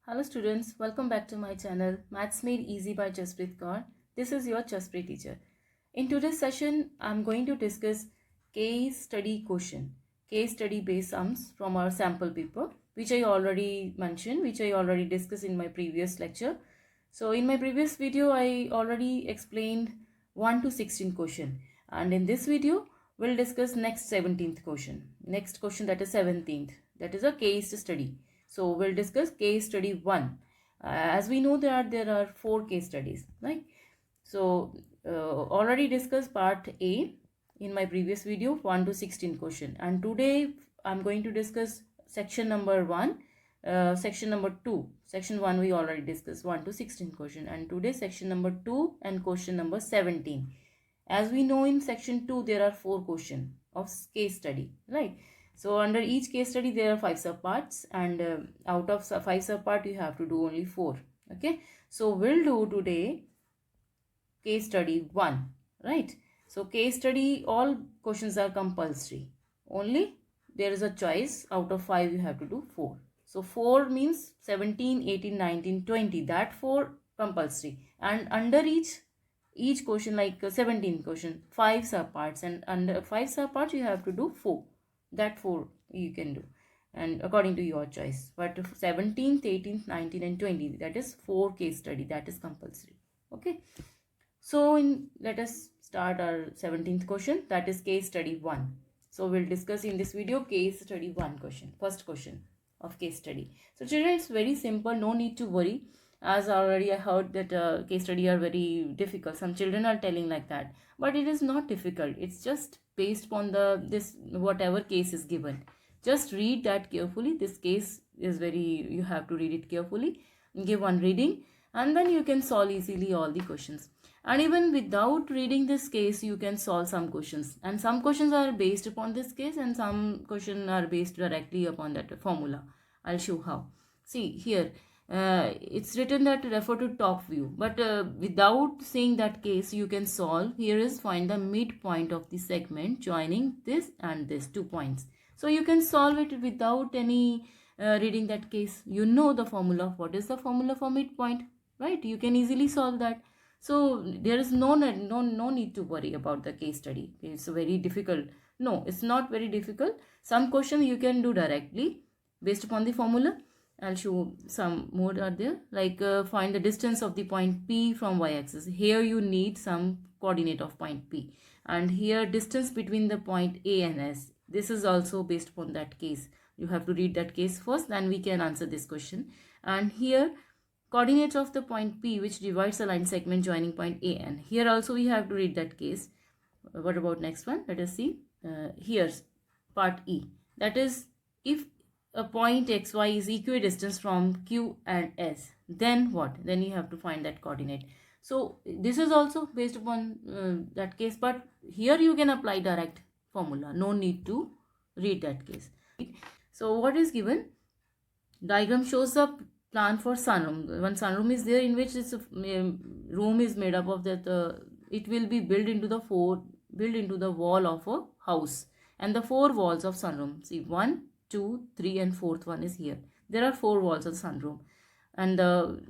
Hello students, welcome back to my channel Maths Made Easy by Jaspreet Kaur. This is your Jaspreet teacher. In today's session, I'm going to discuss case study question, case study based sums from our sample paper, which I already mentioned, which I already discussed in my previous lecture. So in my previous video, I already explained 1 to 16 question, and in this video, we'll discuss next 17th question. Next question, that is 17th, that is a case study. So we'll discuss case study 1. As we know that there are 4 case studies, right? So already discussed part A in my previous video, 1 to 16 question, and today I'm going to discuss section number 1, section number 2. Section 1 we already discussed 1 to 16 question, and today section number 2 and question number 17. As we know, in section 2 there are 4 questions of case study, right? So under each case study there are 5 subparts, and out of 5 subpart you have to do only 4. Okay, so we'll do today case study 1, right? So case study, all questions are compulsory, only there is a choice. Out of 5 you have to do 4. So 4 means 17, 18, 19, 20, that 4 compulsory, and under each question, like 17 question, 5 subparts, and under 5 subparts you have to do 4. That 4 you can do, and according to your choice. But 17th, 18th, 19th and 20, that is 4 case study, that is compulsory. Okay, so let us start our 17th question, that is case study 1. So we'll discuss in this video case study 1 question, first question of case study. So children, it's very simple, no need to worry. As already I heard that case study are very difficult. Some children are telling like that, but it is not difficult. It's just based upon this whatever case is given. Just read that carefully. This case is very, you have to read it carefully, give one reading, and then you can solve easily all the questions. And even without reading this case, you can solve some questions, and some questions are based upon this case and some questions are based directly upon that formula. I'll show how. See here, it's written that refer to top view, but without seeing that case you can solve. Here is find the midpoint of the segment joining this and this 2 points. So you can solve it without any reading that case. You know the formula. What is the formula for midpoint, right? You can easily solve that. So there is no need to worry about the case study. It's very difficult. No, it's not very difficult. Some questions you can do directly based upon the formula. I'll show some more are there, like find the distance of the point P from y-axis. Here you need some coordinate of point P, and here distance between the point A and S. This is also based upon that case. You have to read that case first, then we can answer this question. And here coordinates of the point P which divides the line segment joining point A and. Here also we have to read that case. What about next one? Let us see. Here's part E. That is, if a point xy is equidistant from Q and S, then what? Then you have to find that coordinate. So this is also based upon that case, but here you can apply direct formula. No need to read that case. So what is given? Diagram shows the plan for sunroom. One sunroom is there in which this room is made up of that. It will be built into the wall of a house, and the 4 walls of sunroom. See, 1, 2, 3 and 4th one is here. There are 4 walls of sunroom, and the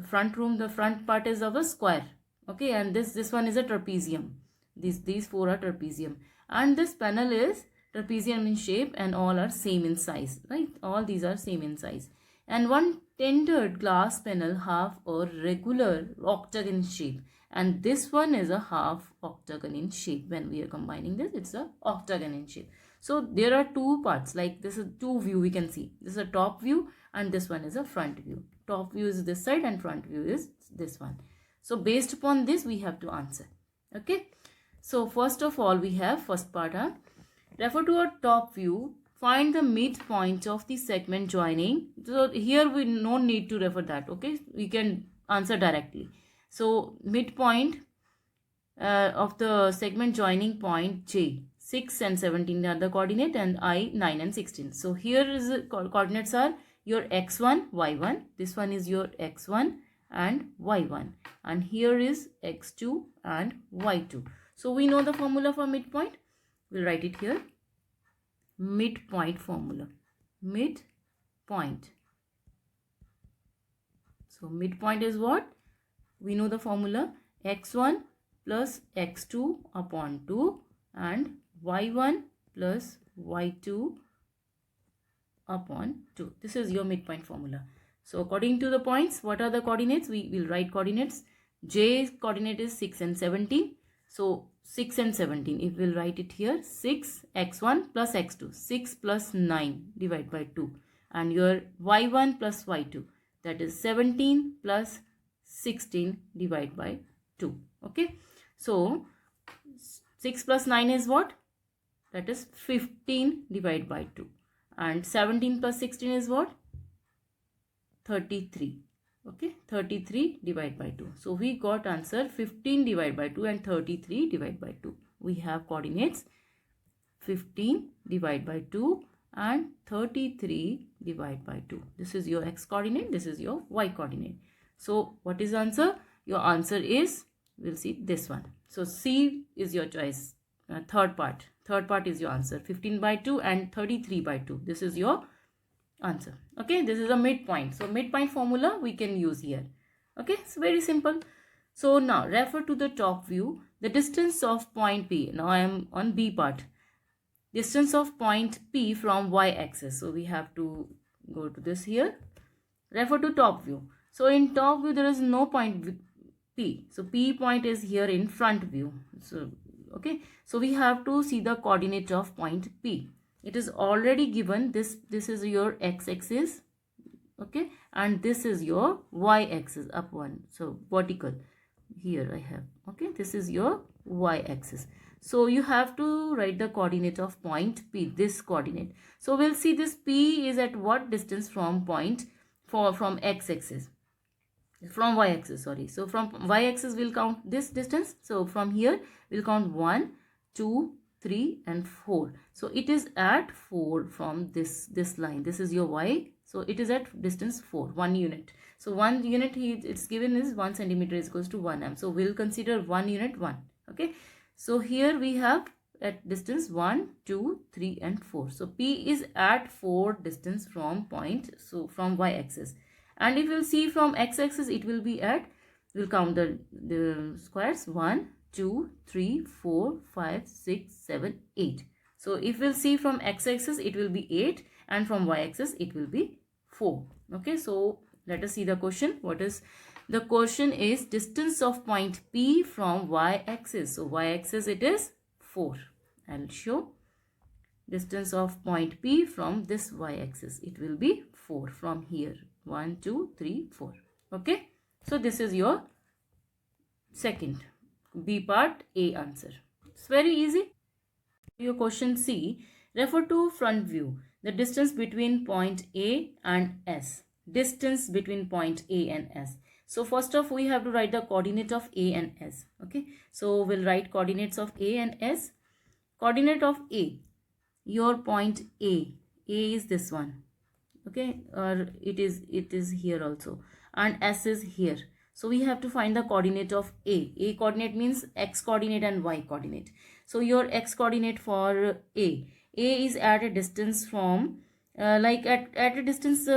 front room, the front part is of a square. Okay, and this one is a trapezium. These 4 are trapezium, and this panel is trapezium in shape, and all are same in size, right? All these are same in size. And one tendered glass panel half a regular octagon in shape, and this one is a half octagon in shape. When we are combining this, it's a octagon in shape. So there are 2 parts, like this is 2 view we can see. This is a top view and this one is a front view. Top view is this side and front view is this one. So based upon this we have to answer. Okay, so first of all we have first part. Refer to a top view. Find the midpoint of the segment joining. So here we no need to refer that. Okay, we can answer directly. So midpoint of the segment joining point J, 6 and 17 are the coordinate, and I 9 and 16. So here is the coordinates are your x1, y1. This one is your x1 and y1, and here is x2 and y2. So we know the formula for midpoint. We'll write it here. Midpoint formula. Midpoint. So midpoint is what? We know the formula, x1 plus x2 upon 2 and y1 plus y2 upon 2. This is your midpoint formula. So according to the points, what are the coordinates? We will write coordinates. J coordinate is 6 and 17. So 6 and 17, if we'll write it here, 6 x1 plus x2, 6 plus 9 divided by 2, and your y1 plus y2, that is 17 plus 16 divided by 2. Okay, so 6 plus 9 is what? That is 15 divided by 2, and 17 plus 16 is what? 33. Okay, 33 divided by 2. So we got answer 15 divided by 2 and 33 divided by 2. We have coordinates 15 divided by 2 and 33 divided by 2. This is your x coordinate, this is your y coordinate. So what is the answer? Your answer is, we'll see this one. So C is your choice. Third part is your answer, 15 by 2 and 33 by 2. This is your answer. Okay, this is a midpoint. So midpoint formula we can use here. Okay, it's very simple. So now refer to the top view, the distance of point P. Now I am on B part. Distance of point P from y-axis. So we have to go to this here. Refer to top view. So in top view there is no point P. So P point is here in front view. So okay, so we have to see the coordinate of point P. It is already given. This is your x-axis, okay, and this is your y-axis, up one, so vertical. Here I have, okay, this is your y-axis. So you have to write the coordinate of point P, this coordinate. So we'll see this P is at what distance from point from x-axis, from y-axis, sorry. So from y-axis we'll count this distance. So from here we'll count 1, 2, 3 and 4. So it is at 4 from this line. This is your y. So it is at distance 4, 1 unit. So 1 unit it's given is 1 centimeter is equals to 1 amp. So we'll consider 1 unit 1. Okay. So here we have at distance 1, 2, 3 and 4. So P is at 4 distance from point, so from y-axis. And if you'll see from x-axis, it will be at, we'll count the squares, 1, 2, 3, 4, 5, 6, 7, 8. So if we'll see from x-axis, it will be 8 and from y-axis, it will be 4. Okay, so let us see the question. What is the question? Is distance of point P from y-axis. So y-axis it is 4. I'll show distance of point P from this y-axis. It will be 4 from here. 1, 2, 3, 4. Okay, so this is your second B part A answer. It's very easy. Your question C, refer to front view, the distance between point A and S. Distance between point A and S. So first off, we have to write the coordinate of A and S. Okay, so we'll write coordinates of A and S. Coordinate of A, your point A is this one. Okay, or it is here also, and S is here. So we have to find the coordinate of A. A coordinate means x coordinate and y coordinate. So your x coordinate for A is at a distance from like at a distance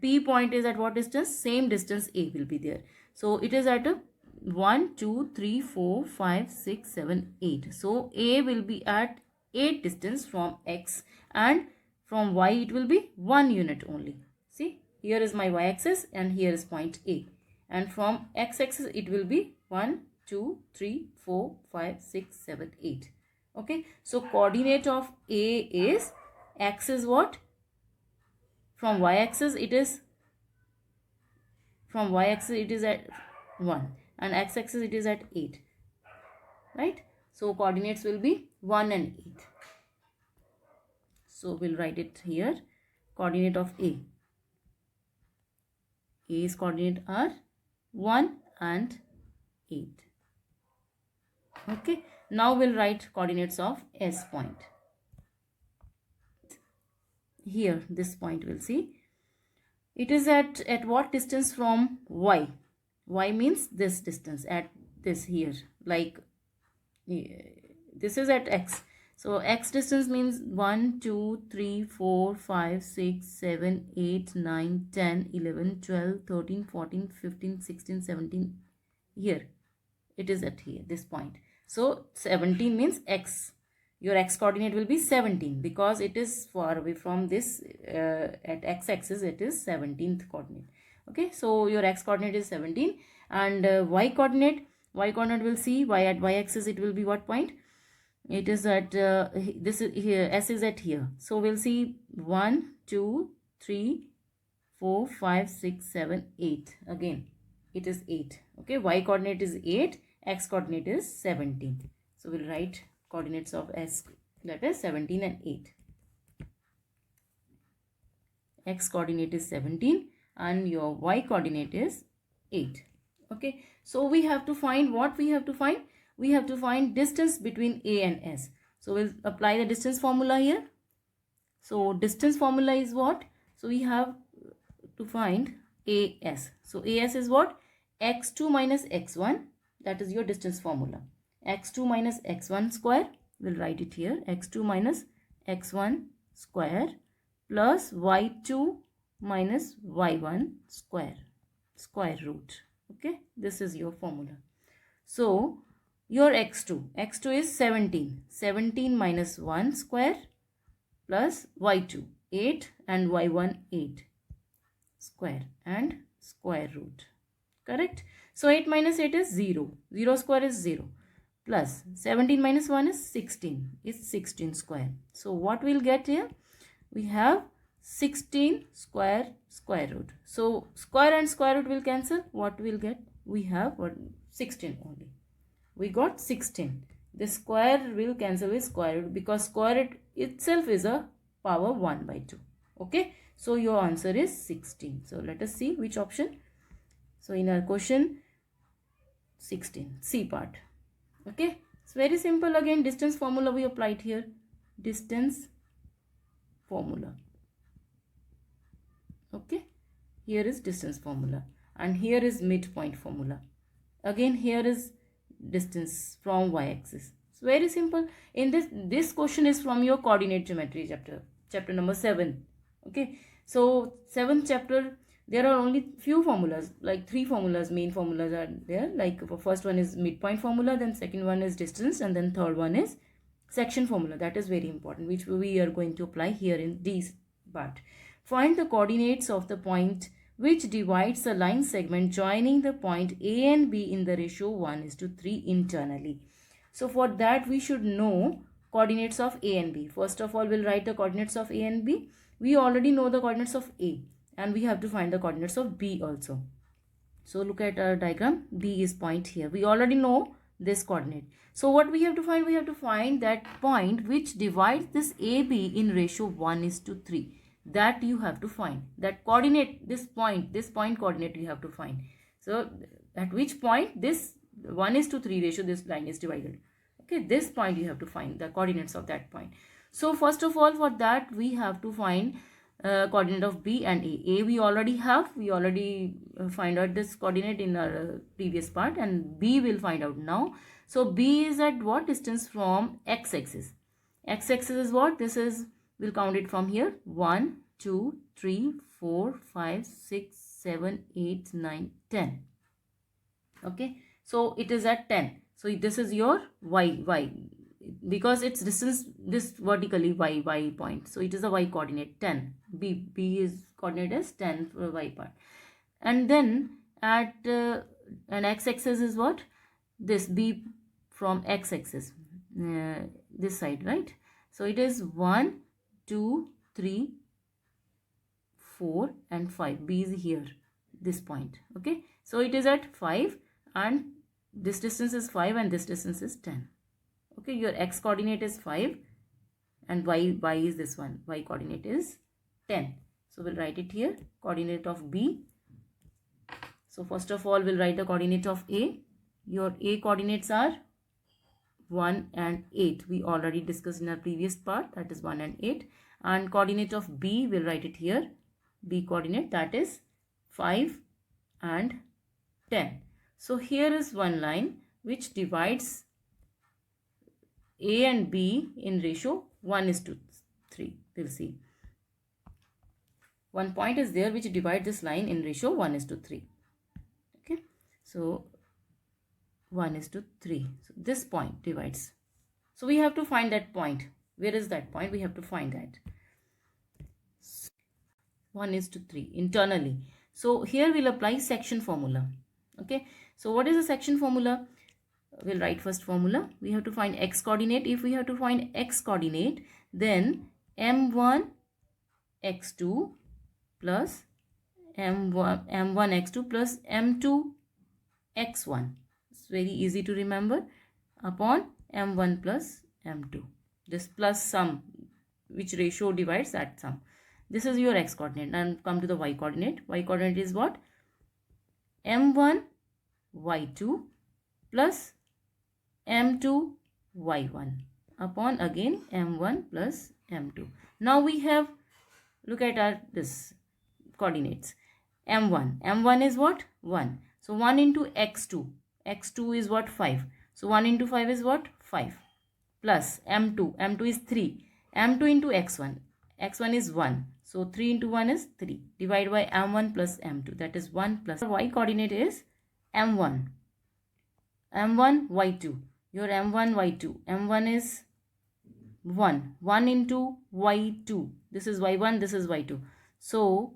P point is at what distance? Same distance A will be there. So it is at a 1, 2, 3, 4, 5, 6, 7, 8. So A will be at 8 distance from x, and from y it will be 1 unit only. See, here is my y-axis and here is point A. And from x-axis it will be 1, 2, 3, 4, 5, 6, 7, 8. Okay, so coordinate of A is, x is what? From y-axis it is, from y-axis it is at 1 and x-axis it is at 8. Right? So coordinates will be 1 and 8. So we'll write it here. Coordinate of A. A's coordinate are 1 and 8. Okay. Now we'll write coordinates of S point. Here, this point we'll see. It is at what distance from Y? Y means this distance, at this here. Like this is at X. So x distance means 1, 2, 3, 4, 5, 6, 7, 8, 9, 10, 11, 12, 13, 14, 15, 16, 17. Here. It is at here, this point. So 17 means x. Your x coordinate will be 17 because it is far away from this at x-axis. It is 17th coordinate. Okay, so your x coordinate is 17 and y coordinate will see y at y-axis. It will be what point? It is at this is here, s is at here. So we'll see 1, 2, 3, 4, 5, 6, 7, 8. Again, it is 8. Okay, y coordinate is 8, x coordinate is 17. So we'll write coordinates of s, that is 17 and 8. X coordinate is 17 and your y coordinate is 8. Okay, so we have to find what we have to find. We have to find distance between A and S. So we'll apply the distance formula here. So distance formula is what? So we have to find AS. So AS is what? x2 minus x1. That is your distance formula. x2 minus x1 square. We'll write it here. x2 minus x1 square plus y2 minus y1 square root. Okay, this is your formula. So your x2 is 17 minus 1 square plus y2 8 and y1 8 square and square root. Correct? So 8 minus 8 is 0. 0 square is 0 plus 17 minus 1 is 16. It's 16 square. So what we'll get here? We have 16 square root. So square and square root will cancel. What we'll get? We have 16 only. We got 16. The square will cancel with square root because square root itself is a power 1 by 2. Okay. So your answer is 16. So let us see which option. So in our question 16, C part. Okay. It's very simple. Again, distance formula we applied here. Distance formula. Okay. Here is distance formula. And here is midpoint formula. Again, here is distance from y-axis. It's very simple. In this question is from your coordinate geometry chapter number 7. Okay. So 7th chapter, there are only few formulas, like 3 formulas, main formulas are there. Like first one is midpoint formula, then second one is distance, and then third one is section formula. That is very important, which we are going to apply here in this part. Find the coordinates of the point which divides the line segment joining the point A and B in the ratio 1:3 internally. So for that we should know coordinates of A and B. First of all, we'll write the coordinates of A and B. We already know the coordinates of A and we have to find the coordinates of B also. So look at our diagram. B is point here. We already know this coordinate. So what we have to find? We have to find that point which divides this AB in ratio 1:3. That you have to find. That coordinate, this point coordinate you have to find. So at which point this 1:3 ratio, this line is divided. Okay, this point you have to find the coordinates of that point. So first of all, for that we have to find coordinate of B and A. A we already have. We already find out this coordinate in our previous part, and B will find out now. So B is at what distance from x-axis? X-axis is what? This is, we'll count it from here. 1, 2, 3, 4, 5, 6, 7, 8, 9, 10. Okay. So it is at 10. So this is your y. Because its distance, this vertically y point. So it is a y coordinate 10. B is coordinate as 10 for y part. And then at an x-axis is what? This B from x-axis. This side, right? So it is 1, 2, 3, 4 and 5. B is here, this point. Okay. So it is at 5 and this distance is 5 and this distance is 10. Okay, your x coordinate is 5 and y is this one. Y coordinate is 10. So we'll write it here. Coordinate of B. So first of all, we'll write the coordinate of A. Your A coordinates are 1 and 8. We already discussed in our previous part. That is 1 and 8. And coordinate of B, we'll write it here. B coordinate, that is 5 and 10. So here is one line which divides A and B in ratio 1:3. We'll see. One point is there which divides this line in ratio 1:3. Okay. So 1:3. So this point divides. So we have to find that point. Where is that point? We have to find that. 1:3 internally. So here we'll apply section formula. Okay. So what is the section formula? We'll write first formula. We have to find x coordinate. If we have to find x coordinate, then m1 x2 plus m1 x2 plus m2 x1. It's very easy to remember, upon m1 plus m2. This plus sum, which ratio divides that sum. This is your x coordinate. And come to the y coordinate. Y coordinate is what? m1 y2 plus m2 y1 upon again m1 plus m2. Now we have, look at our this coordinates. m1 is what? 1. So 1 into x2 is what? 5. So 1 into 5 is what? 5. Plus m2 is 3. m2 into x1 is 1. So 3 into 1 is 3. Divide by m1 plus m2, that is 1 plus. Y coordinate is m1 y2. Your m1 y2, m1 is 1 into y2. This is y1, this is y2. So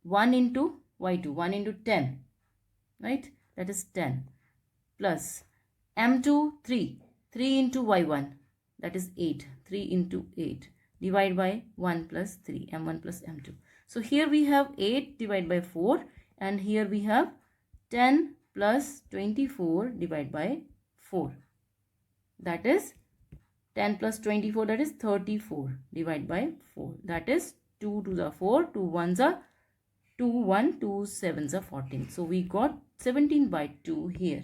1 into y2, 1 into 10, right? That is 10 plus m2 3 into y1, that is 8. 3 into 8. Divide by 1 plus 3, m1 plus m2. So here we have 8 divided by 4, and here we have 10 plus 24 divided by 4. That is 10 plus 24, that is 34 divided by 4. That is 2 to the 4, 2 1s are 2, 1, 2 7s are 14. So we got 17 by 2 here.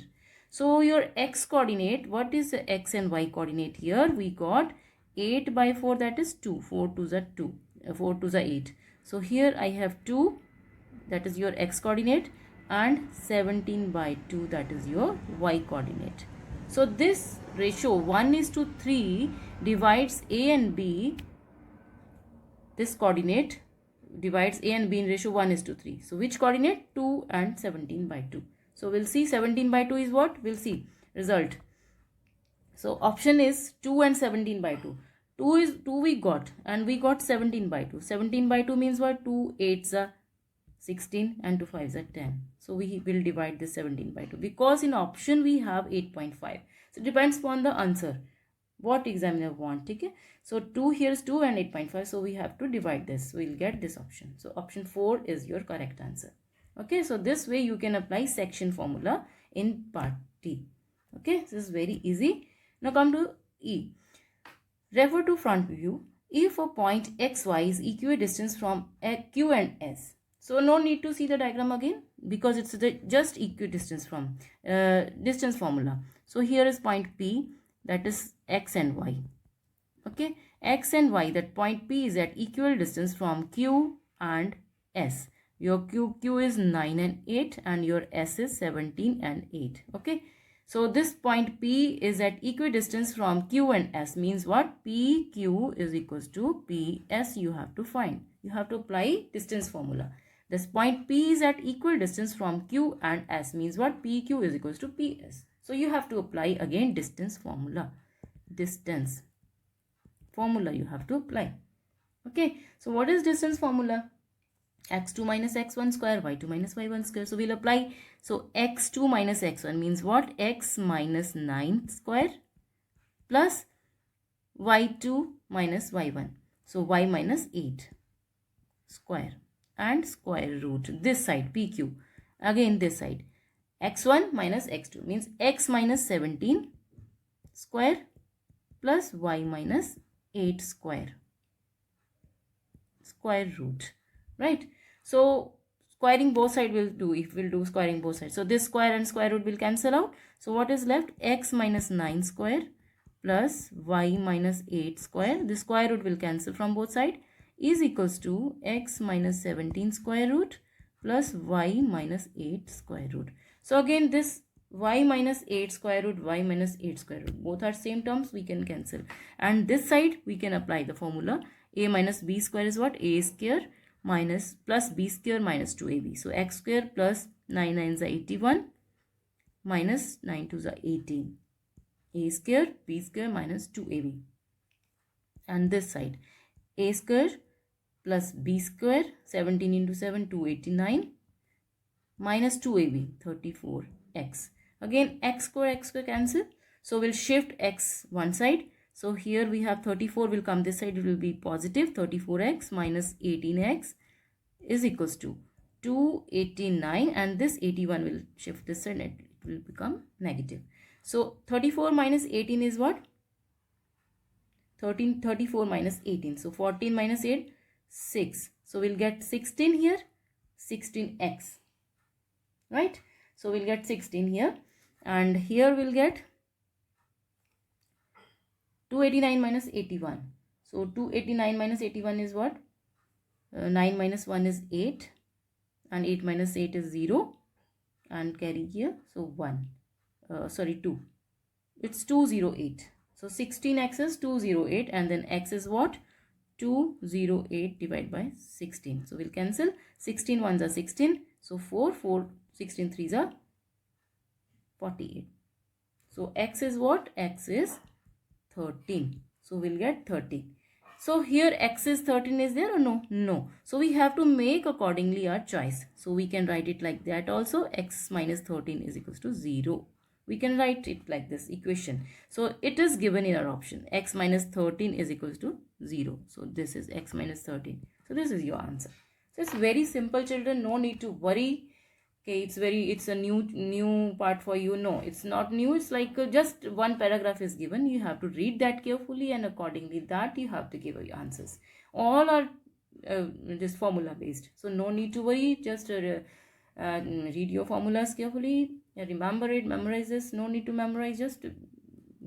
So your x coordinate, what is the x and y coordinate here? We got 8 by 4, that is 2. 4 2s are 2. 4 2s are 8. So here I have 2, that is your x coordinate, and 17 by 2, that is your y coordinate. So this ratio 1:3 divides A and B. This coordinate divides A and B in ratio 1:3. So which coordinate? 2 and 17 by 2. So we'll see 17 by 2 is what? We'll see result. So option is 2 and 17 by 2. 2 we got, and we got 17 by 2. 17 by 2 means what? 2 8s are 16 and 2 5s are 10. So we will divide this 17 by 2, because in option we have 8.5. So it depends upon the answer, what examiner want. Okay? So 2 here is 2 and 8.5. So we have to divide this. We will get this option. So option 4 is your correct answer. Okay, so this way you can apply section formula in part D. Okay, this is very easy. Now come to E. Refer to front view. If a point xy is equidistant from Q and S. So no need to see the diagram again, because it's just equidistance from distance formula. So here is point P, that is x and y. Okay, x and y, that point P is at equal distance from Q and S. Your Q is 9 and 8, and your S is 17 and 8. Okay, so this point P is at equidistance from Q and S, means what? PQ is equals to PS. You have to find. You have to apply distance formula. This point P is at equal distance from Q and S, means what? PQ is equals to PS. So you have to apply again distance formula. Distance formula you have to apply. Okay, so what is distance formula? x2 minus x1 square, y2 minus y1 square. So we'll apply. So x2 minus x1 means what? X minus 9 square plus y2 minus y1. So y minus 8 square and square root. This side PQ. Again this side. x1 minus x2 means x minus 17 square plus y minus 8 square root. Right? So squaring both sides will do, if we'll do squaring both sides. So this square and square root will cancel out. So what is left? X minus 9 square plus y minus 8 square. The square root will cancel from both sides, is equals to x minus 17 square root plus y minus 8 square root. So again this y minus 8 square root, y minus 8 square root. Both are same terms, we can cancel. And this side, we can apply the formula. A minus b square is what? A square minus plus b square minus 2ab. So x square plus 9 9s are 81 minus 9 2s are 18. A square, b square minus 2ab. And this side, a square plus b square, 17 into 7, 289 minus 2ab, 34x. Again, x square cancel. So we'll shift x one side. So here we have 34 will come this side. It will be positive. 34x minus 18x is equals to 289. And this 81 will shift this side. It will become negative. So 34 minus 18 is what? 34 minus 18. So 14 minus 8, 6. So we'll get 16 here. 16x. Right? So we'll get 16 here. And here we'll get 289 minus 81. So 289 minus 81 is what? 9 minus 1 is 8. And 8 minus 8 is 0. And carry here. So 1. 2. It's 208. So 16x is 208. And then x is what? 208 divided by 16. So we'll cancel. 16 ones are 16. So 4, 16 threes are 48. So x is what? X is 13. So we'll get 30. So here x is 13 is there or no? No. So we have to make accordingly our choice. So we can write it like that also. X minus 13 is equals to 0. We can write it like this equation. So it is given in our option. X minus 13 is equals to 0. So this is x minus 13. So this is your answer. So it's very simple, children. No need to worry. Okay, it's a new part for you. No, it's not new. It's like just one paragraph is given. You have to read that carefully, and accordingly that you have to give your answers. All are just formula based. So no need to worry. Just read your formulas carefully. Remember it. Memorize this. No need to memorize. Just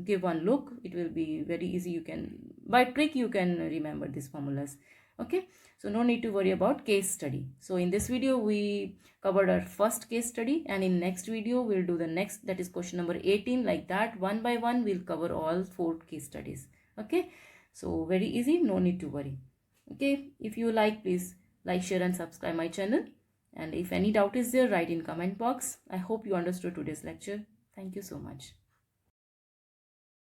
give one look. It will be very easy. You can, by trick, you can remember these formulas. Okay, so no need to worry about case study. So in this video we covered our first case study, and in next video we'll do the next, that is question number 18. Like that, one by one we'll cover all 4 case studies. Okay, so very easy, no need to worry. Okay, if you like, please like, share and subscribe my channel, and if any doubt is there, write in comment box. I hope you understood today's lecture. Thank you so much.